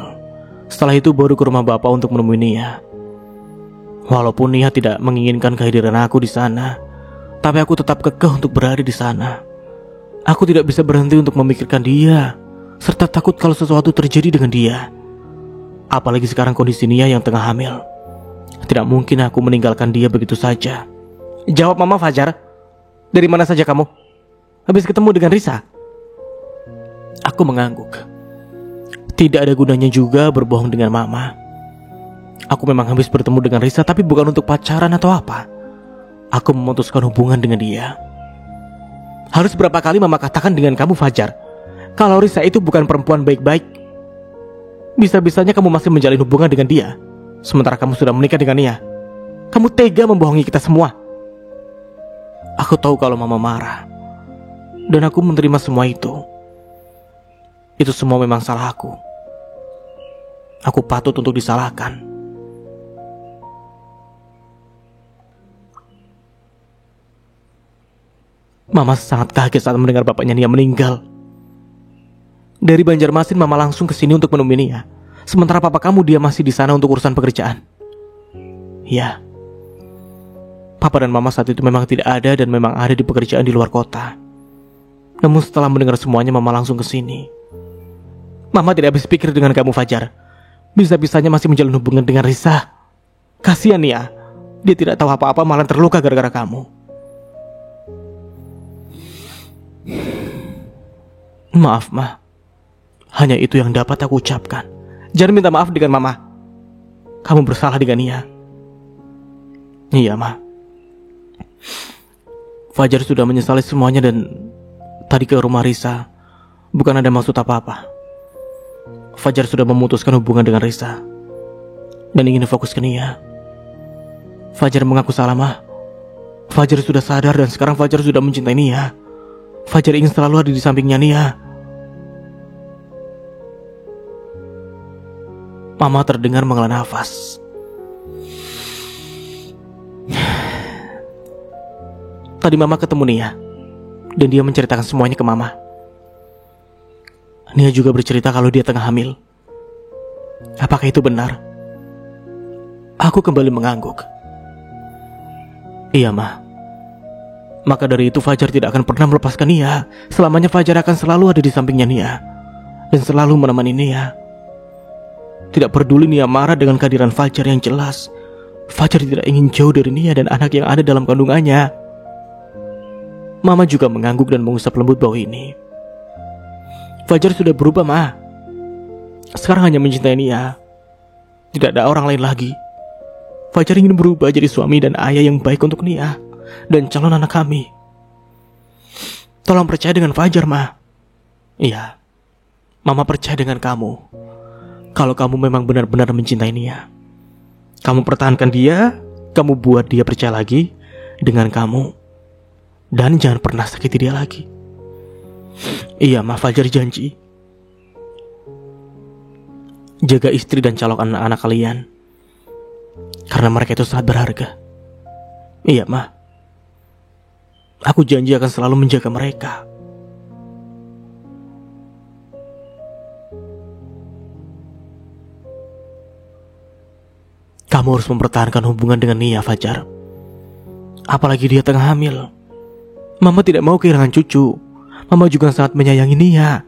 Setelah itu baru ke rumah bapak untuk menemui Nia. Walaupun Nia tidak menginginkan kehadiran aku di sana, tapi aku tetap kekeh untuk berada di sana. Aku tidak bisa berhenti untuk memikirkan dia, serta takut kalau sesuatu terjadi dengan dia. Apalagi sekarang kondisi Nia yang tengah hamil. Tidak mungkin aku meninggalkan dia begitu saja. Jawab Mama, Fajar. Dari mana saja kamu? Habis ketemu dengan Risa? Aku mengangguk. Tidak ada gunanya juga berbohong dengan Mama. Aku memang habis bertemu dengan Risa, tapi bukan untuk pacaran atau apa. Aku memutuskan hubungan dengan dia. Harus berapa kali Mama katakan dengan kamu, Fajar, kalau Risa itu bukan perempuan baik-baik. Bisa-bisanya kamu masih menjalin hubungan dengan dia, sementara kamu sudah menikah dengan Nia. Kamu tega membohongi kita semua. Aku tahu kalau Mama marah, dan aku menerima semua itu. Itu semua memang salah aku. Aku patut untuk disalahkan. Mama sangat kaget saat mendengar bapaknya Nia meninggal. Dari Banjarmasin Mama langsung ke sini untuk menemui Nia, sementara papa kamu dia masih di sana untuk urusan pekerjaan. Ya, papa dan Mama saat itu memang tidak ada dan memang ada di pekerjaan di luar kota. Namun setelah mendengar semuanya Mama langsung ke sini. Mama tidak habis pikir dengan kamu, Fajar. Bisa-bisanya masih menjalin hubungan dengan Risa. Kasihan Nia, dia tidak tahu apa-apa malah terluka gara-gara kamu. Maaf, Ma. Hanya itu yang dapat aku ucapkan. Jangan minta maaf dengan Mama. Kamu bersalah dengan Nia. Iya, Ma. Fajar sudah menyesali semuanya dan tadi ke rumah Risa bukan ada maksud apa-apa. Fajar sudah memutuskan hubungan dengan Risa dan ingin fokus ke Nia. Fajar mengaku salah, Ma. Fajar sudah sadar dan sekarang Fajar sudah mencintai Nia. Fajar ingin selalu ada di sampingnya Nia. Mama terdengar menghela nafas. Tadi Mama ketemu Nia dan dia menceritakan semuanya ke Mama. Nia juga bercerita kalau dia tengah hamil. Apakah itu benar? Aku kembali mengangguk. Iya, Ma. Maka dari itu Fajar tidak akan pernah melepaskan Nia. Selamanya Fajar akan selalu ada di sampingnya Nia dan selalu menemani Nia. Tidak peduli Nia marah dengan kehadiran Fajar yang jelas, Fajar tidak ingin jauh dari Nia dan anak yang ada dalam kandungannya. Mama juga mengangguk dan mengusap lembut bau ini. Fajar sudah berubah, Ma. Sekarang hanya mencintai Nia. Tidak ada orang lain lagi. Fajar ingin berubah jadi suami dan ayah yang baik untuk Nia dan calon anak kami. Tolong percaya dengan Fajar, Ma. Iya, Mama percaya dengan kamu. Kalau kamu memang benar-benar mencintai Nia, kamu pertahankan dia, kamu buat dia percaya lagi dengan kamu, dan jangan pernah sakiti dia lagi. Iya, Ma, Fajar janji. Jaga istri dan calon anak-anak kalian, karena mereka itu sangat berharga. Iya, Ma. Aku janji akan selalu menjaga mereka. Kamu harus mempertahankan hubungan dengan Nia, Fajar. Apalagi dia tengah hamil. Mama tidak mau kehilangan cucu. Mama juga sangat menyayangi Nia.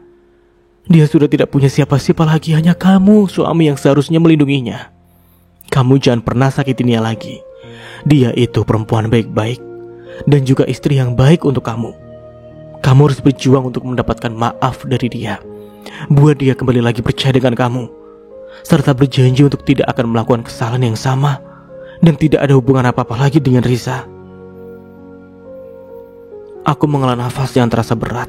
Dia sudah tidak punya siapa-siapa lagi, hanya kamu, suami yang seharusnya melindunginya. Kamu jangan pernah sakiti Nia lagi. Dia itu perempuan baik-baik dan juga istri yang baik untuk kamu. Kamu harus berjuang untuk mendapatkan maaf dari dia. Buat dia kembali lagi percaya dengan kamu, serta berjanji untuk tidak akan melakukan kesalahan yang sama dan tidak ada hubungan apa-apa lagi dengan Risa. Aku menghela nafas yang terasa berat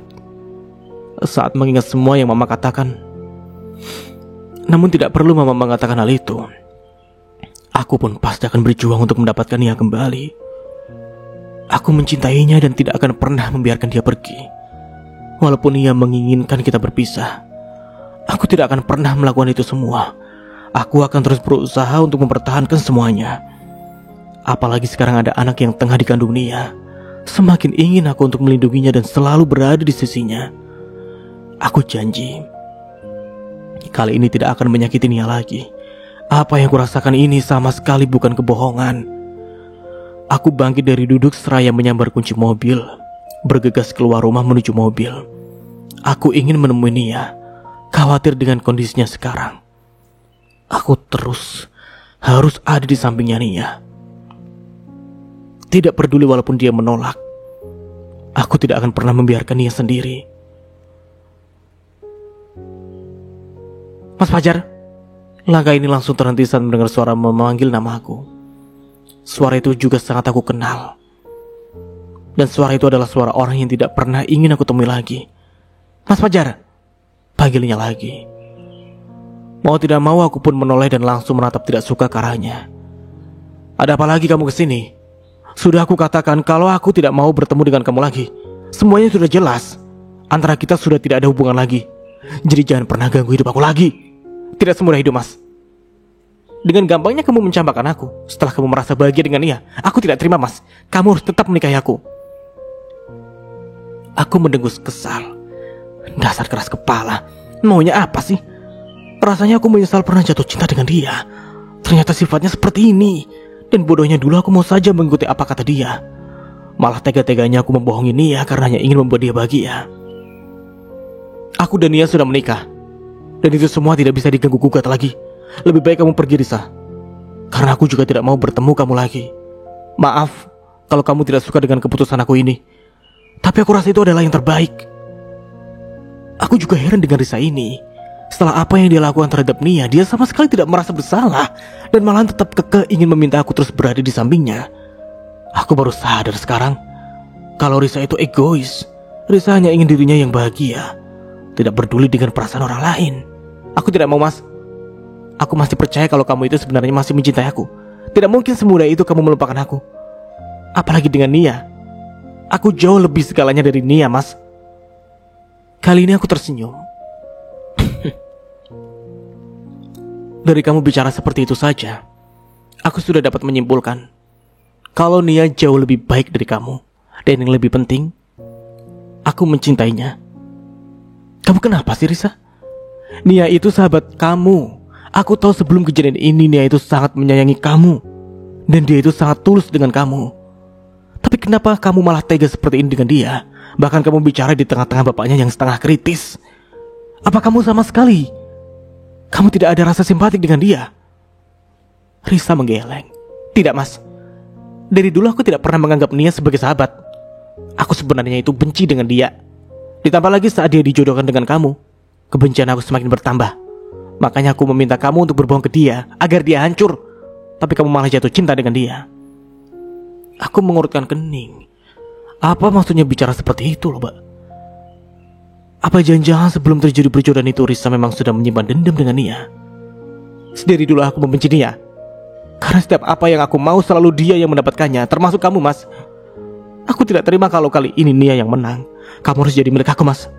saat mengingat semua yang Mama katakan. Namun tidak perlu Mama mengatakan hal itu. Aku pun pasti akan berjuang untuk mendapatkan Nia kembali. Aku mencintainya dan tidak akan pernah membiarkan dia pergi. Walaupun Nia menginginkan kita berpisah, aku tidak akan pernah melakukan itu semua. Aku akan terus berusaha untuk mempertahankan semuanya. Apalagi sekarang ada anak yang tengah dikandung Nia. Semakin ingin aku untuk melindunginya dan selalu berada di sisinya. Aku janji, Kali ini tidak akan menyakiti Nia lagi. Apa yang kurasakan ini sama sekali bukan kebohongan. Aku bangkit dari duduk seraya menyambar kunci mobil, bergegas keluar rumah menuju mobil. Aku ingin menemui Nia, khawatir dengan kondisinya sekarang. Aku terus harus ada di sampingnya Nia. Tidak peduli walaupun dia menolak, aku tidak akan pernah membiarkan Nia sendiri. Mas Fajar. Langkah ini langsung terhenti saat mendengar suara memanggil nama aku. Suara itu juga sangat aku kenal. Dan suara itu adalah suara orang yang tidak pernah ingin aku temui lagi. Mas Fajar, panggilnya lagi. Mau tidak mau aku pun menoleh dan langsung menatap tidak suka ke arahnya. Ada apa lagi kamu kesini? Sudah aku katakan kalau aku tidak mau bertemu dengan kamu lagi. Semuanya sudah jelas. Antara kita sudah tidak ada hubungan lagi. Jadi jangan pernah ganggu hidup aku lagi. Tidak semudah itu, Mas. Dengan gampangnya kamu mencampakkan aku. Setelah kamu merasa bahagia dengan dia, aku tidak terima, Mas. Kamu harus tetap menikahi aku. Aku mendengus kesal. Dasar keras kepala. Maunya apa sih? Rasanya aku menyesal pernah jatuh cinta dengan dia. Ternyata sifatnya seperti ini. Dan bodohnya dulu aku mau saja mengikuti apa kata dia. Malah tega-teganya aku membohongi Nia karena hanya ingin membuat dia bahagia. Aku dan Nia sudah menikah. Dan itu semua tidak bisa diganggu-gugat lagi. Lebih baik kamu pergi, Risa. Karena aku juga tidak mau bertemu kamu lagi. Maaf kalau kamu tidak suka dengan keputusan aku ini. Tapi aku rasa itu adalah yang terbaik. Aku juga heran dengan Risa ini. Setelah apa yang dia lakukan terhadap Nia, dia sama sekali tidak merasa bersalah. Dan malah tetap kekeh ingin meminta aku terus berada di sampingnya. Aku baru sadar sekarang kalau Risa itu egois. Risa hanya ingin dirinya yang bahagia, tidak peduli dengan perasaan orang lain. Aku tidak mau, Mas. Aku masih percaya kalau kamu itu sebenarnya masih mencintai aku. Tidak mungkin semudah itu kamu melupakan aku. Apalagi dengan Nia. Aku jauh lebih segalanya dari Nia, Mas. Kali ini aku tersenyum. Dari kamu bicara seperti itu saja, aku sudah dapat menyimpulkan kalau Nia jauh lebih baik dari kamu. Dan yang lebih penting, aku mencintainya. Kamu kenapa sih, Risa? Nia itu sahabat kamu. Aku tahu sebelum kejadian ini Nia itu sangat menyayangi kamu. Dan dia itu sangat tulus dengan kamu. Tapi kenapa kamu malah tega seperti ini dengan dia? Bahkan kamu bicara di tengah-tengah bapaknya yang setengah kritis. Apa kamu sama sekali kamu tidak ada rasa simpatik dengan dia? Risa menggeleng. Tidak, Mas. Dari dulu aku tidak pernah menganggap Nia sebagai sahabat. Aku sebenarnya itu benci dengan dia. Ditambah lagi saat dia dijodohkan dengan kamu, kebencian aku semakin bertambah. Makanya aku meminta kamu untuk berbohong ke dia agar dia hancur. Tapi kamu malah jatuh cinta dengan dia. Aku mengurutkan kening. Apa maksudnya bicara seperti itu loh, Mbak? Apa jangan-jangan sebelum terjadi perjodohan itu Risa memang sudah menyimpan dendam dengan Nia? Dari dulu aku membenci dia. Karena setiap apa yang aku mau selalu dia yang mendapatkannya. Termasuk kamu, Mas. Aku tidak terima kalau kali ini Nia yang menang. Kamu harus jadi milik aku, Mas.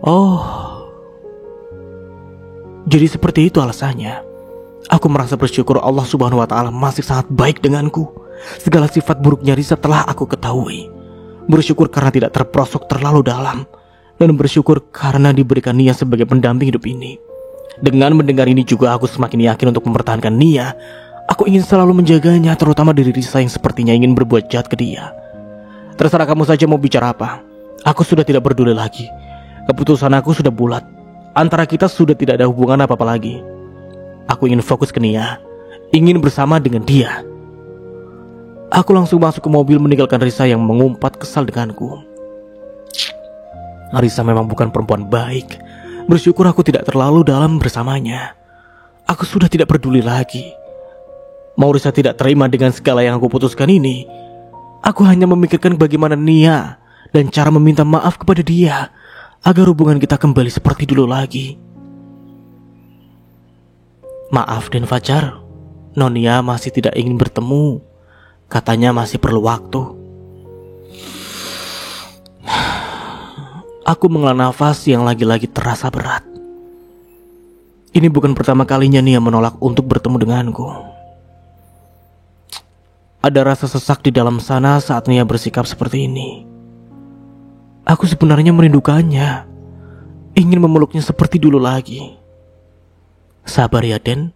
Oh, jadi seperti itu alasannya. Aku merasa bersyukur Allah Subhanahu wa Ta'ala masih sangat baik denganku. Segala sifat buruknya Risa telah aku ketahui. Bersyukur karena tidak terperosok terlalu dalam. Dan bersyukur karena diberikan Nia sebagai pendamping hidup ini. Dengan mendengar ini juga aku semakin yakin untuk mempertahankan Nia. Aku ingin selalu menjaganya, terutama dari Risa yang sepertinya ingin berbuat jahat ke dia. Terserah kamu saja mau bicara apa. Aku sudah tidak peduli lagi. Keputusan aku sudah bulat. Antara kita sudah tidak ada hubungan apa-apa lagi. Aku ingin fokus ke Nia, ingin bersama dengan dia. Aku langsung masuk ke mobil meninggalkan Risa yang mengumpat kesal denganku. Risa memang bukan perempuan baik. Bersyukur aku tidak terlalu dalam bersamanya. Aku sudah tidak peduli lagi. Mau Risa tidak terima dengan segala yang aku putuskan ini, aku hanya memikirkan bagaimana Nia dan cara meminta maaf kepada dia agar hubungan kita kembali seperti dulu lagi. Maaf Den Fajar, Nonia masih tidak ingin bertemu. Katanya masih perlu waktu. Aku menghela nafas yang lagi-lagi terasa berat. Ini bukan pertama kalinya Nia menolak untuk bertemu denganku. Ada rasa sesak di dalam sana saat Nia bersikap seperti ini. Aku sebenarnya merindukannya. ingin memeluknya seperti dulu lagi. Sabar ya Den,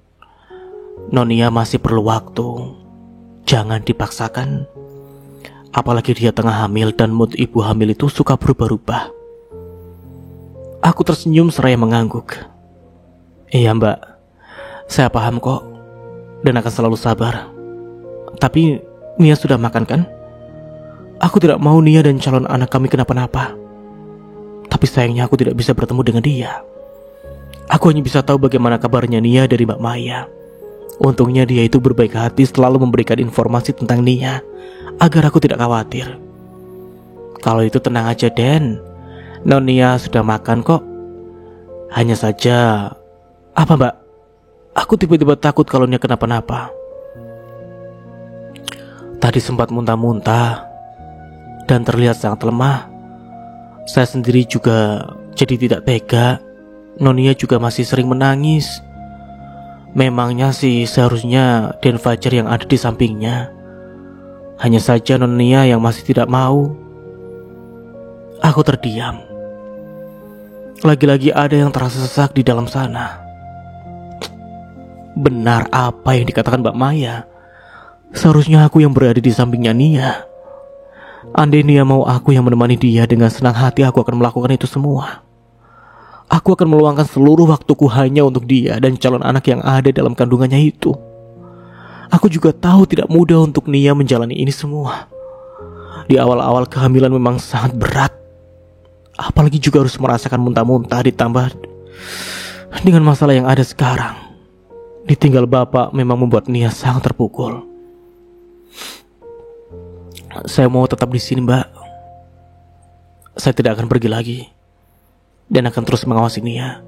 Nonia masih perlu waktu. Jangan dipaksakan. Apalagi dia tengah hamil dan mood ibu hamil itu suka berubah-ubah. Aku tersenyum seraya mengangguk. Iya Mbak, saya paham kok dan akan selalu sabar. Tapi Nia sudah makan kan? Aku tidak mau Nia dan calon anak kami kenapa-napa. Tapi sayangnya aku tidak bisa bertemu dengan dia. Aku hanya bisa tahu bagaimana kabarnya Nia dari Mbak Maya. Untungnya dia itu berbaik hati, selalu memberikan informasi tentang Nia agar aku tidak khawatir. Kalau itu tenang aja Den, Nonia sudah makan kok. Hanya saja, apa Mbak? Aku tiba-tiba takut kalau Nia kenapa-napa. Tadi sempat muntah-muntah dan terlihat sangat lemah. Saya sendiri juga jadi tidak tega. Nonia juga masih sering menangis. Memangnya sih seharusnya Den Fajar yang ada di sampingnya. Hanya saja Nonia yang masih tidak mau. Aku terdiam. Lagi-lagi ada yang terasa sesak di dalam sana. Benar apa yang dikatakan Mbak Maya. Seharusnya aku yang berada di sampingnya Nia. Andai Nia mau aku yang menemani dia, dengan senang hati aku akan melakukan itu semua. Aku akan meluangkan seluruh waktuku hanya untuk dia dan calon anak yang ada dalam kandungannya itu. Aku juga tahu tidak mudah untuk Nia menjalani ini semua. Di awal-awal kehamilan memang sangat berat. Apalagi juga harus merasakan muntah-muntah ditambah dengan masalah yang ada sekarang. Ditinggal bapak memang membuat Nia sangat terpukul. Saya mau tetap di sini Mbak. Saya tidak akan pergi lagi dan akan terus mengawasi Nia.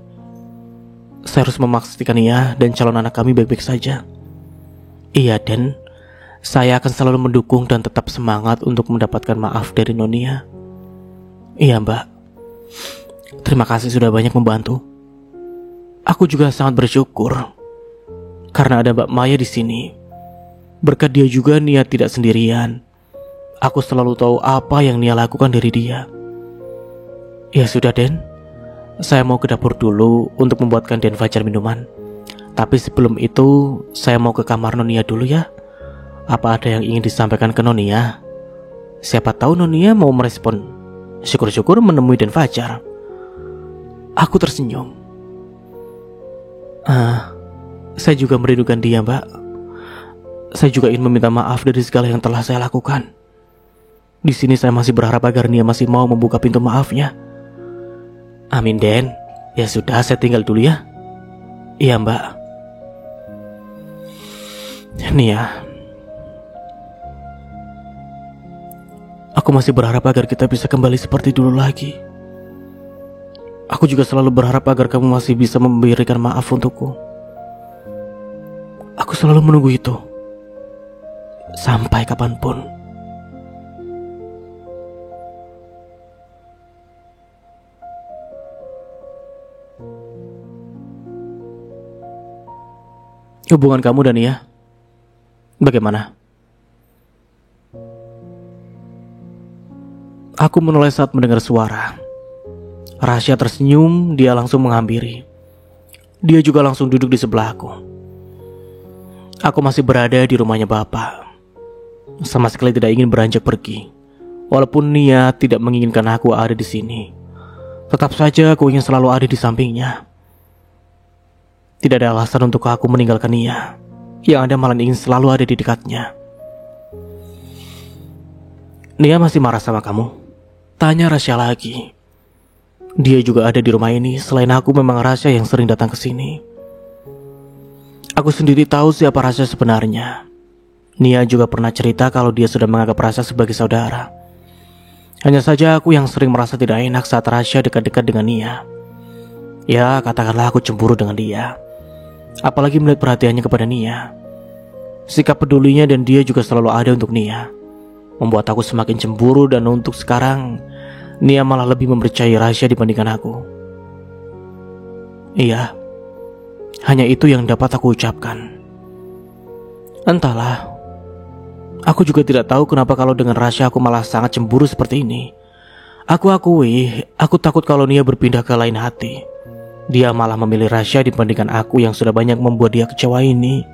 Saya harus memastikan Nia dan calon anak kami baik-baik saja. Iya Dan, saya akan selalu mendukung dan tetap semangat untuk mendapatkan maaf dari Nonia. Iya Mbak, terima kasih sudah banyak membantu. Aku juga sangat bersyukur karena ada Mbak Maya di sini. Berkat dia juga Nia tidak sendirian. Aku selalu tahu apa yang Nia lakukan dari dia. Ya sudah Den, saya mau ke dapur dulu untuk membuatkan Den Fajar minuman. Tapi sebelum itu saya mau ke kamar Nonia dulu ya. Apa ada yang ingin disampaikan ke Nonia? Siapa tahu Nonia mau merespon. Syukur-syukur menemui Den Fajar. Aku tersenyum. Saya juga merindukan dia Mbak. Saya juga ingin meminta maaf dari segala yang telah saya lakukan. Di sini saya masih berharap agar Nia masih mau membuka pintu maafnya. Amin Den. Ya sudah, saya tinggal dulu ya. Iya Mbak. Nia, aku masih berharap agar kita bisa kembali seperti dulu lagi. Aku juga selalu berharap agar kamu masih bisa memberikan maaf untukku. Aku selalu menunggu itu sampai kapanpun. Hubungan kamu dan Nia bagaimana? Aku menoleh saat mendengar suara. Rasya tersenyum, dia langsung menghampiri. Dia juga langsung duduk di sebelahku. Aku masih berada di rumahnya bapak. Sama sekali tidak ingin beranjak pergi. Walaupun Nia tidak menginginkan aku ada di sini, tetap saja aku ingin selalu ada di sampingnya. Tidak ada alasan untuk aku meninggalkan Nia. Yang ada malah ingin selalu ada di dekatnya. Nia masih marah sama kamu? Tanya Rasya lagi. Dia juga ada di rumah ini. Selain aku memang Rasya yang sering datang ke sini. Aku sendiri tahu siapa Rasya sebenarnya. Nia juga pernah cerita kalau dia sudah menganggap Rasya sebagai saudara. Hanya saja aku yang sering merasa tidak enak saat Rasya dekat-dekat dengan Nia. Ya katakanlah aku cemburu dengan dia. Apalagi melihat perhatiannya kepada Nia. Sikap pedulinya dan dia juga selalu ada untuk Nia membuat aku semakin cemburu, dan untuk sekarang Nia malah lebih mempercayai Rasya dibandingkan aku. Iya, hanya itu yang dapat aku ucapkan. Entahlah, aku juga tidak tahu kenapa kalau dengan Rasya aku malah sangat cemburu seperti ini. Aku akui, aku takut kalau Nia berpindah ke lain hati. Dia malah memilih Rasya dibandingkan aku yang sudah banyak membuat dia kecewa ini.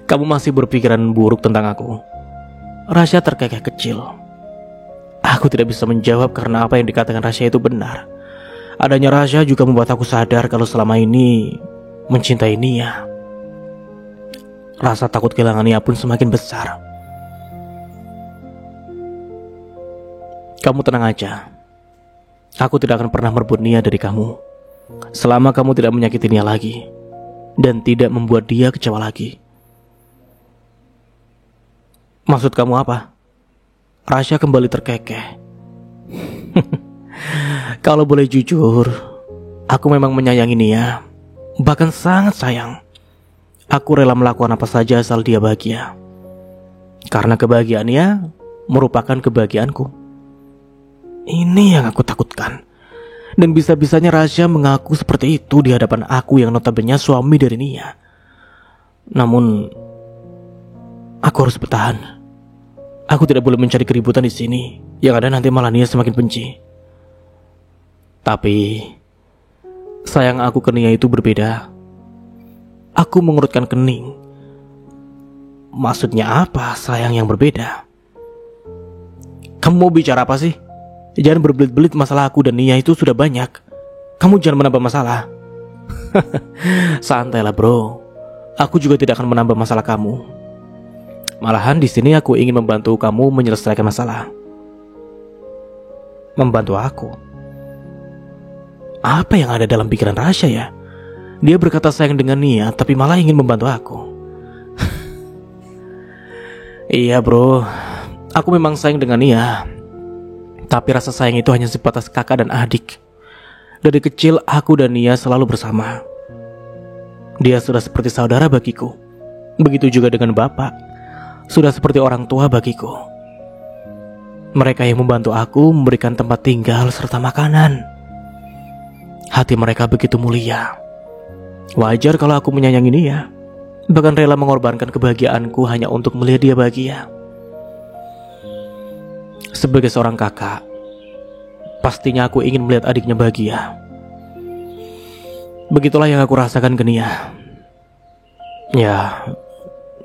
Kamu masih berpikiran buruk tentang aku. Rasya terkekeh kecil. Aku tidak bisa menjawab karena apa yang dikatakan Rasya itu benar. Adanya Rasya juga membuat aku sadar kalau selama ini mencintai Nia. Rasa takut kehilangan Nia pun semakin besar. Kamu tenang aja. Aku tidak akan pernah merebut Nia dari kamu selama kamu tidak menyakiti Nia lagi dan tidak membuat dia kecewa lagi. Maksud kamu apa? Rasya kembali terkekeh. Kalau boleh jujur, aku memang menyayangi Nia. Bahkan sangat sayang. Aku rela melakukan apa saja asal dia bahagia. Karena kebahagiaannya merupakan kebahagiaanku. Ini yang aku takutkan. Dan bisa-bisanya Rasya mengaku seperti itu di hadapan aku yang notabene suami dari Nia. Namun, aku harus bertahan. Aku tidak boleh mencari keributan di sini. Yang ada nanti malah Nia semakin benci. Tapi sayang aku ke Nia itu berbeda. Aku mengurutkan kening. Maksudnya apa sayang yang berbeda? Kamu mau bicara apa sih? Jangan berbelit-belit, masalah aku dan Nia itu sudah banyak. Kamu jangan menambah masalah. Santailah bro. Aku juga tidak akan menambah masalah kamu. Malahan di sini aku ingin membantu kamu menyelesaikan masalah. Membantu aku? Apa yang ada dalam pikiran Rasya ya? Dia berkata sayang dengan Nia, tapi malah ingin membantu aku. Iya bro, aku memang sayang dengan Nia. Tapi rasa sayang itu hanya sebatas kakak dan adik. Dari kecil aku dan Nia selalu bersama. Dia sudah seperti saudara bagiku. Begitu juga dengan bapak. Sudah seperti orang tua bagiku. Mereka yang membantu aku memberikan tempat tinggal serta makanan. Hati mereka begitu mulia. Wajar kalau aku menyayangi Nia. Bahkan rela mengorbankan kebahagiaanku hanya untuk melihat dia bahagia. Sebagai seorang kakak, pastinya aku ingin melihat adiknya bahagia. Begitulah yang aku rasakan ke Nia. Ya,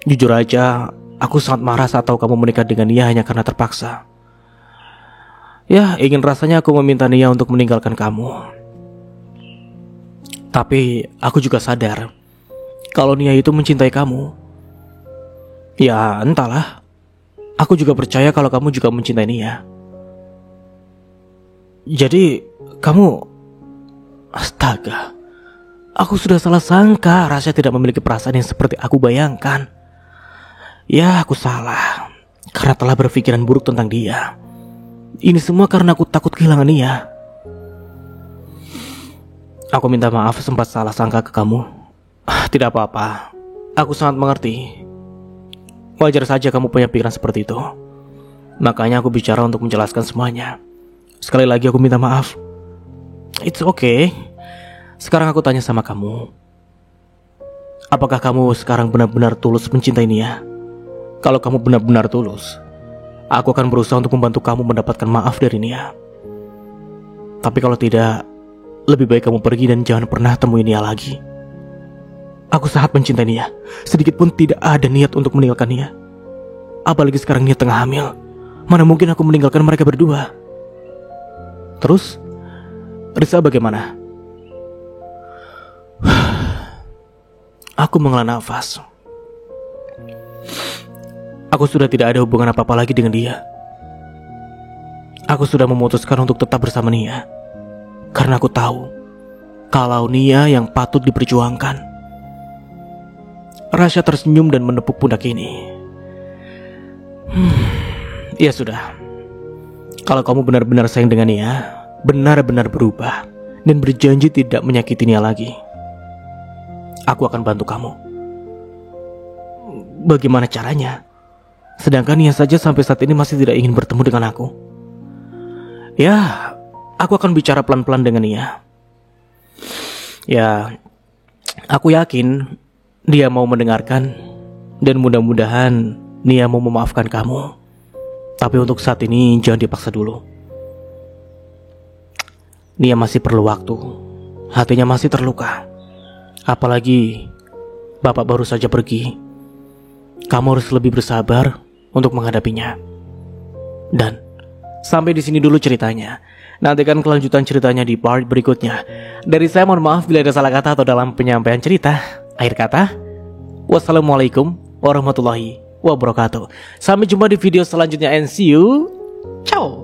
jujur aja, aku sangat marah saat tahu kamu menikah dengan Nia hanya karena terpaksa. Ya, ingin rasanya aku meminta Nia untuk meninggalkan kamu. Tapi aku juga sadar kalau Nia itu mencintai kamu. Ya, entahlah. Aku juga percaya kalau kamu juga mencintai Nia. Jadi, kamu... Astaga. Aku sudah salah sangka Rasya tidak memiliki perasaan yang seperti aku bayangkan. Ya, aku salah. Karena telah berpikiran buruk tentang dia. Ini semua karena aku takut kehilangan Nia. Aku minta maaf sempat salah sangka ke kamu. Tidak apa-apa. Aku sangat mengerti. Wajar saja kamu punya pikiran seperti itu. Makanya aku bicara untuk menjelaskan semuanya. Sekali lagi aku minta maaf. It's okay. Sekarang aku tanya sama kamu. Apakah kamu sekarang benar-benar tulus mencintai Nia? Kalau kamu benar-benar tulus, aku akan berusaha untuk membantu kamu mendapatkan maaf dari Nia. Tapi kalau tidak, lebih baik kamu pergi dan jangan pernah temui Nia lagi. Aku sangat mencintai Nia. Sedikit pun tidak ada niat untuk meninggalkan Nia. Apalagi sekarang Nia tengah hamil. Mana mungkin aku meninggalkan mereka berdua. Terus, Risa bagaimana? Aku menghela nafas. Aku sudah tidak ada hubungan apa-apa lagi dengan dia. Aku sudah memutuskan untuk tetap bersama Nia. Karena aku tahu kalau Nia yang patut diperjuangkan. Rasya tersenyum dan menepuk pundak ini. Ya sudah. Kalau kamu benar-benar sayang dengan Nia, benar-benar berubah dan berjanji tidak menyakiti Nia lagi, aku akan bantu kamu. Bagaimana caranya? Sedangkan Nia saja sampai saat ini masih tidak ingin bertemu dengan aku. Ya, aku akan bicara pelan-pelan dengan Nia. Ya, aku yakin dia mau mendengarkan. Dan mudah-mudahan Nia mau memaafkan kamu, tapi untuk saat ini jangan dipaksa dulu. Nia masih perlu waktu, hatinya masih terluka. Apalagi bapak baru saja pergi. Kamu harus lebih bersabar untuk menghadapinya. Dan sampai di sini dulu ceritanya. Nantikan kelanjutan ceritanya di part berikutnya. Dari saya mohon maaf bila ada salah kata atau dalam penyampaian cerita. Akhir kata, wassalamualaikum warahmatullahi wabarakatuh. Sampai jumpa di video selanjutnya and see you. Ciao.